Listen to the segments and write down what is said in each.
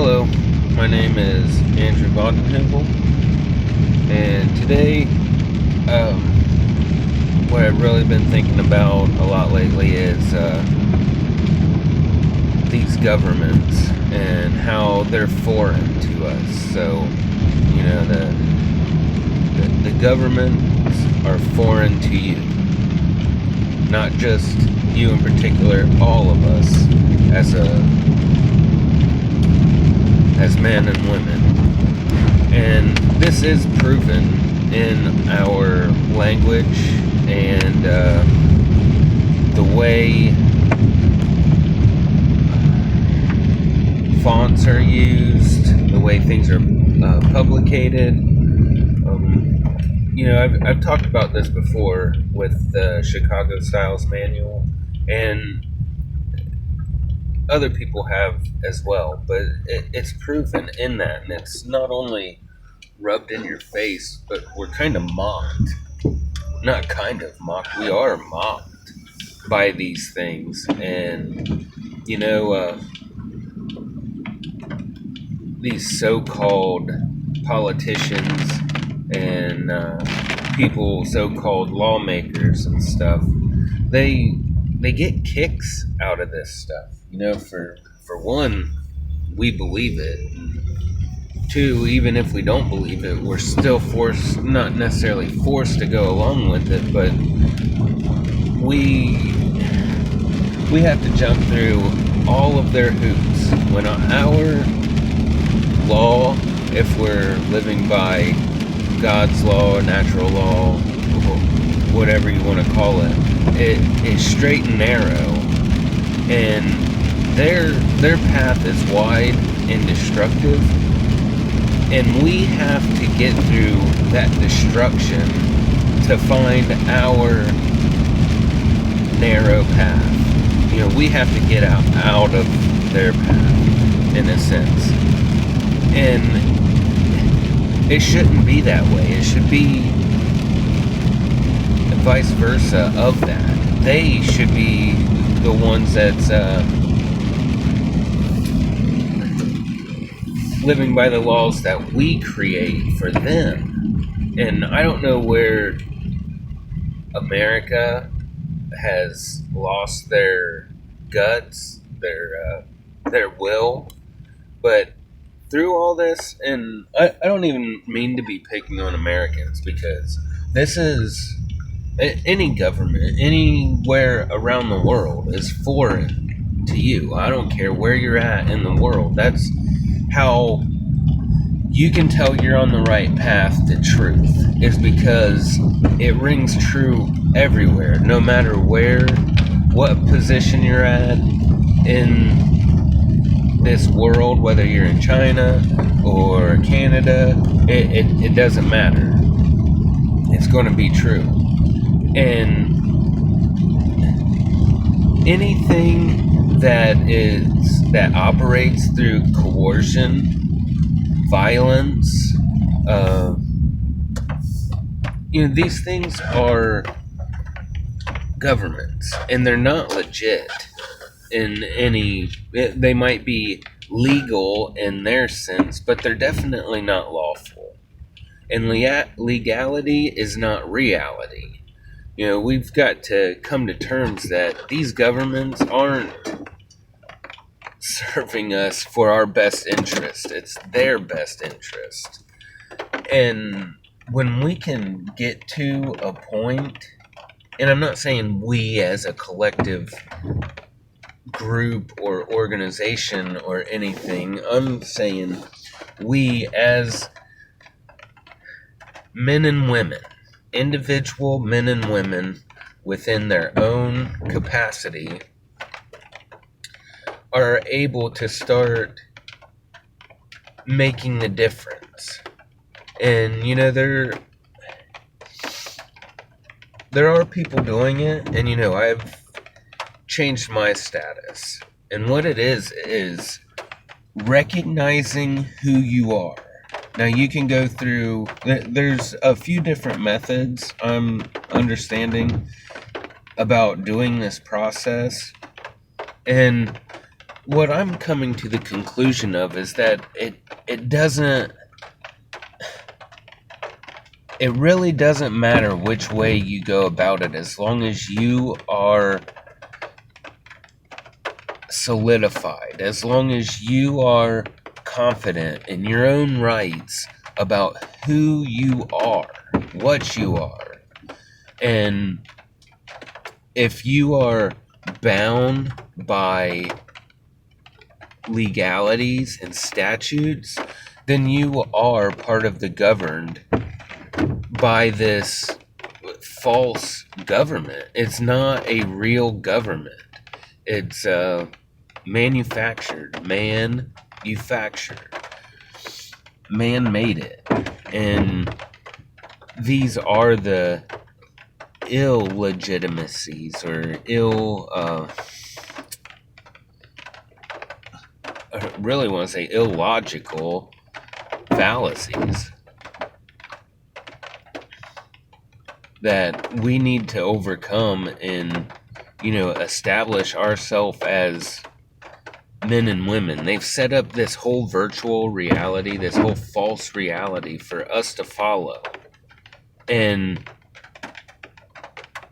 Hello, my name is Andrew Vondenheuvel, and today, what I've really been thinking about a lot lately is these governments and how they're foreign to us. So, the governments are foreign to you, not just you in particular, all of us as men and women. And this is proven in our language and the way fonts are used, the way things are publicated. I've talked about this before with the Chicago Styles Manual, and other people have as well, but it's proven in that, and it's not only rubbed in your face, but we're kind of mocked. Not kind of mocked, we are mocked by these things. And these so-called politicians and people, so-called lawmakers and stuff, they get kicks out of this stuff. For one, we believe it. Two, even if we don't believe it, we're still forced, not necessarily forced to go along with it, but we have to jump through all of their hoops. When our law, if we're living by God's law, natural law, whatever you want to call it, it is straight and narrow, and their path is wide and destructive, and we have to get through that destruction to find our narrow path. We have to get out of their path, in a sense. And it shouldn't be that way. It should be vice versa of that. They should be the ones that's living by the laws that we create for them. And I don't know where America has lost their guts, their will, but through all this, and I don't even mean to be picking on Americans, because this is, any government anywhere around the world is foreign to you. I don't care where you're at in the world. That's how you can tell you're on the right path to truth, is because it rings true everywhere, no matter what position you're at in this world, whether you're in China or Canada, it doesn't matter. It's going to be true. And anything that operates through coercion, violence, these things are governments, and they're not legit in any. They might be legal in their sense, but they're definitely not lawful. And legality is not reality. We've got to come to terms that these governments aren't serving us for our best interest. It's their best interest. And when we can get to a point, and I'm not saying we as a collective group or organization or anything, I'm saying we as men and women, individual men and women within their own capacity, are able to start making the difference. And there are people doing it, and I've changed my status, and what it is recognizing who you are. Now you can go through, there's a few different methods I'm understanding about doing this process, and what I'm coming to the conclusion of is that it doesn't, it really doesn't matter which way you go about it, as long as you are solidified, as long as you are confident in your own rights about who you are, what you are. And if you are bound by legalities and statutes, then you are part of the governed by this false government. It's not a real government. It's manufactured. Man made it. And these are the illegitimacies or I really want to say illogical fallacies that we need to overcome and, establish ourselves as men and women. They've set up this whole virtual reality, this whole false reality for us to follow. And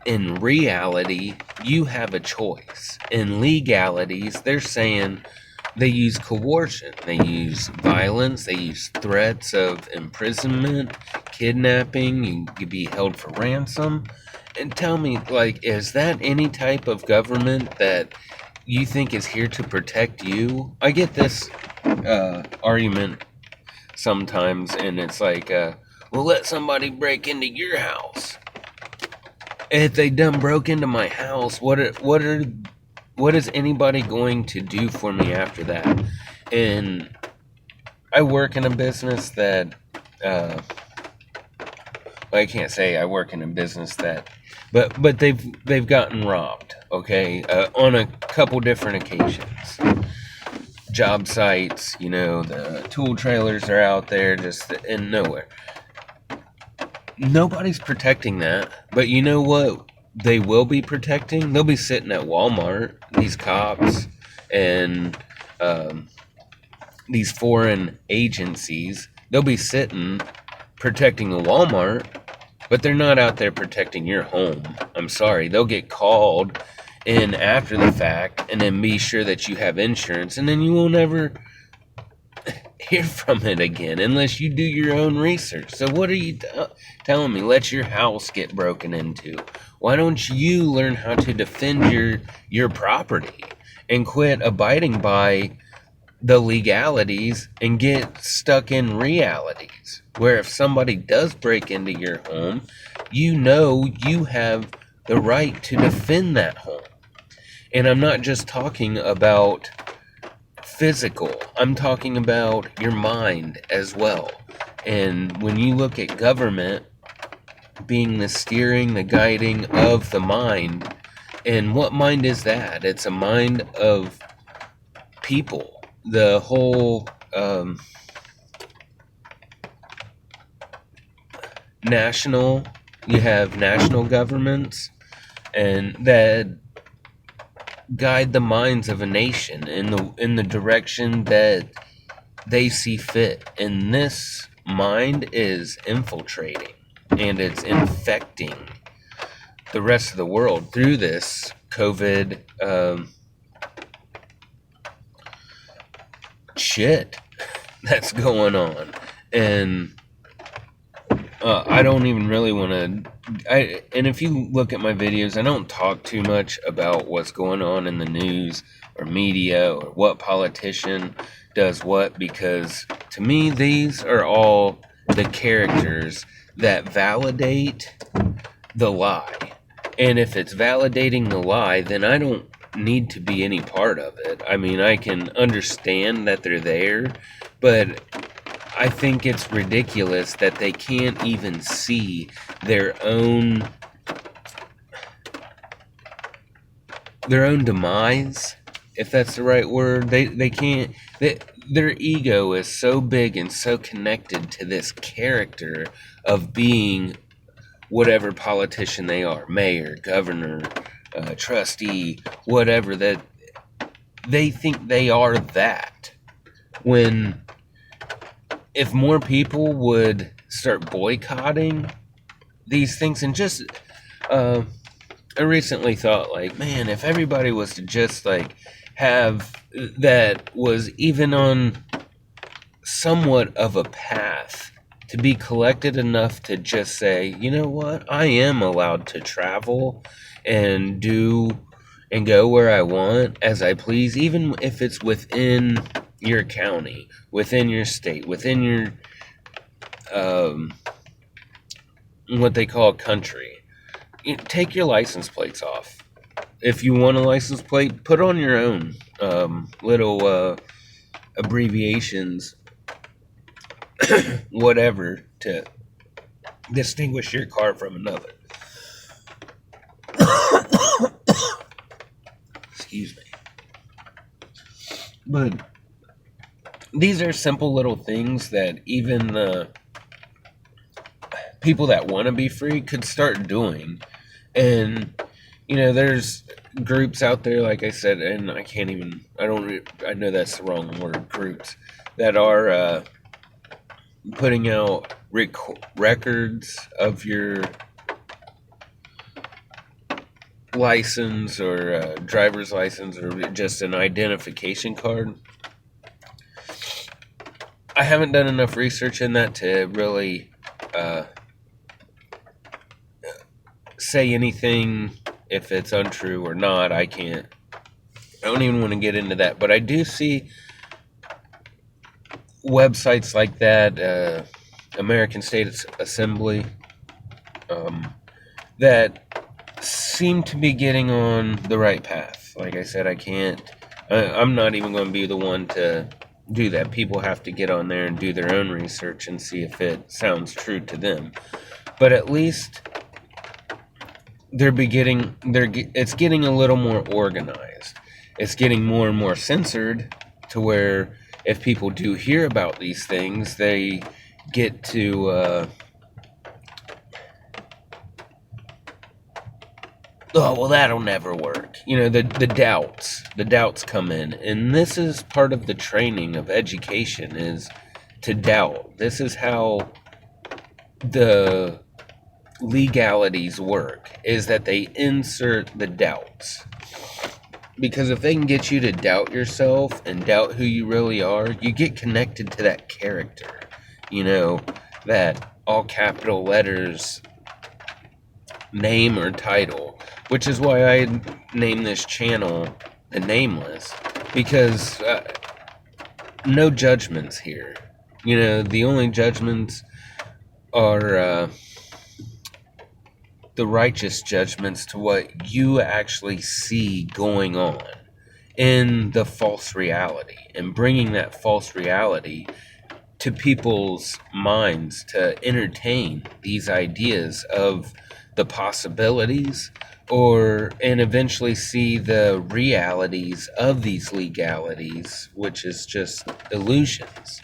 in reality, you have a choice. In legalities, they're saying they use coercion, they use violence, they use threats of imprisonment, kidnapping, you could be held for ransom. And tell me, is that any type of government that you think is here to protect you? I get this argument sometimes, and it's well, let somebody break into your house. If they done broke into my house, what is anybody going to do for me after that? And I work in a business that, I can't say I work in a business that, but they've gotten robbed, okay, on a couple different occasions. Job sites, the tool trailers are out there just in nowhere. Nobody's protecting that, but you know what they will be protecting? They'll be sitting at Walmart, these cops and these foreign agencies. They'll be sitting protecting a Walmart, but they're not out there protecting your home. I'm sorry. They'll get called in after the fact and then be sure that you have insurance, and then you won't ever hear from it again unless you do your own research. So what are you telling me? Let your house get broken into. Why don't you learn how to defend your property and quit abiding by the legalities and get stuck in realities where if somebody does break into your home, you have the right to defend that home. And I'm not just talking about physical, I'm talking about your mind as well. And when you look at government being the steering, the guiding of the mind, and what mind is that? It's a mind of people. The whole you have national governments, and that guide the minds of a nation in the direction that they see fit. And this mind is infiltrating and it's infecting the rest of the world through this COVID shit that's going on. And I don't even really want to. And if you look at my videos, I don't talk too much about what's going on in the news or media or what politician does what, because to me, these are all the characters that validate the lie. And if it's validating the lie, then I don't need to be any part of it. I mean, I can understand that they're there, but I think it's ridiculous that they can't even see their own demise, if that's the right word. They can't. Their ego is so big and so connected to this character of being whatever politician they are, mayor, governor, trustee, whatever, that they think they are that. When if more people would start boycotting these things, and just I recently thought, like, man, if everybody was to just like have that was even on somewhat of a path to be collected enough to just say, you know what, I am allowed to travel and do and go where I want as I please, even if it's within your county, within your state, within your what they call a country. Take your license plates off. If you want a license plate, put on your own little abbreviations, whatever, to distinguish your car from another. Excuse me. But these are simple little things that even the people that want to be free could start doing. And, you know, there's groups out there, like I said, and I know that's the wrong word, groups, that are putting out records of your license or driver's license or just an identification card. I haven't done enough research in that to really say anything if it's untrue or not. I don't even want to get into that, but I do see websites like that, American State Assembly, that seem to be getting on the right path. Like I said, I'm not even going to be the one to do that. People have to get on there and do their own research and see if it sounds true to them. But at least it's getting a little more organized. It's getting more and more censored to where if people do hear about these things, they get to oh, well, that'll never work. You know, the doubts come in. And this is part of the training of education, is to doubt. This is how the legalities work, is that they insert the doubts. Because if they can get you to doubt yourself and doubt who you really are, you get connected to that character. You know, that all capital letters name or title. Which is why I named this channel The Nameless. Because no judgments here. You know, the only judgments are the righteous judgments to what you actually see going on in the false reality, and bringing that false reality to people's minds to entertain these ideas of the possibilities, and eventually see the realities of these legalities, which is just illusions,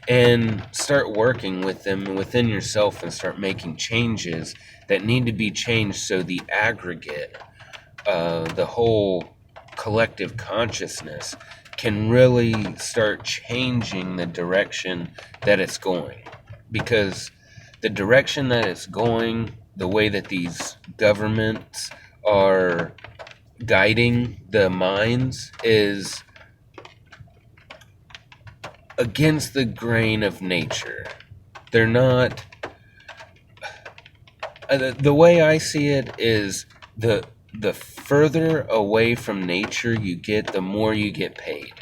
and start working with them within yourself and start making changes that need to be changed so the aggregate, the whole collective consciousness can really start changing the direction that it's going. Because the direction that it's going, the way that these governments are guiding the minds, is against the grain of nature. They're not... the way I see it is the further away from nature you get, the more you get paid.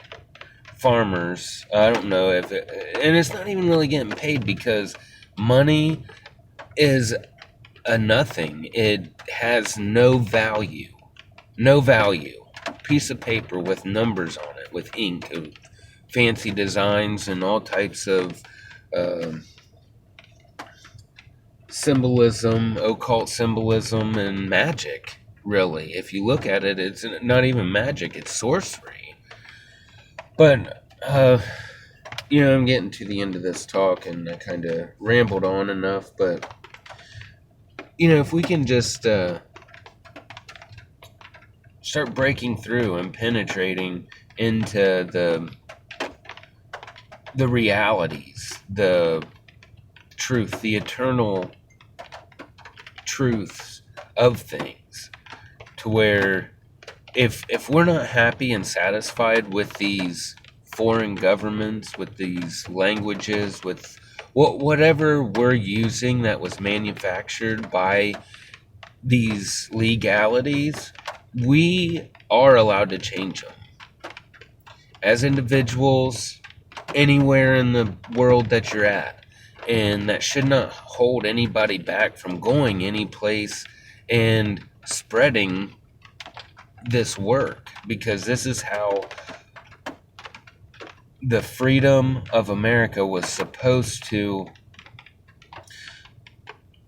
Farmers, I don't know if and it's not even really getting paid, because money is a nothing. It has no value. No value. Piece of paper with numbers on it, with ink, and fancy designs, and all types of symbolism, occult symbolism, and magic, really. If you look at it, it's not even magic, it's sorcery. But, you know, I'm getting to the end of this talk, and I kind of rambled on enough, but, you know, if we can just start breaking through and penetrating into the realities, the truth, the eternal truths of things, to where if we're not happy and satisfied with these foreign governments, with these languages, with whatever we're using that was manufactured by these legalities, we are allowed to change them as individuals anywhere in the world that you're at. And that should not hold anybody back from going any place and spreading this work, because this is how the freedom of America was supposed to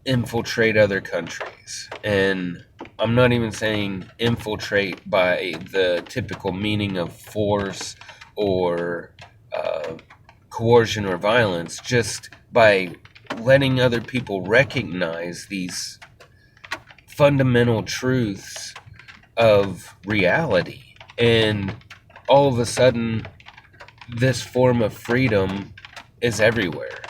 infiltrate other countries. And I'm not even saying infiltrate by the typical meaning of force or coercion or violence, just by letting other people recognize these fundamental truths of reality. And all of a sudden, this form of freedom is everywhere.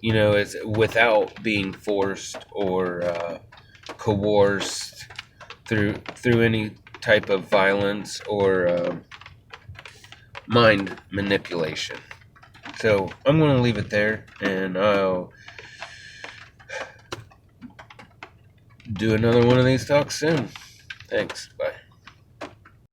You know, it's without being forced or coerced through any type of violence or mind manipulation. So I'm going to leave it there, and I'll do another one of these talks soon. Thanks. Bye.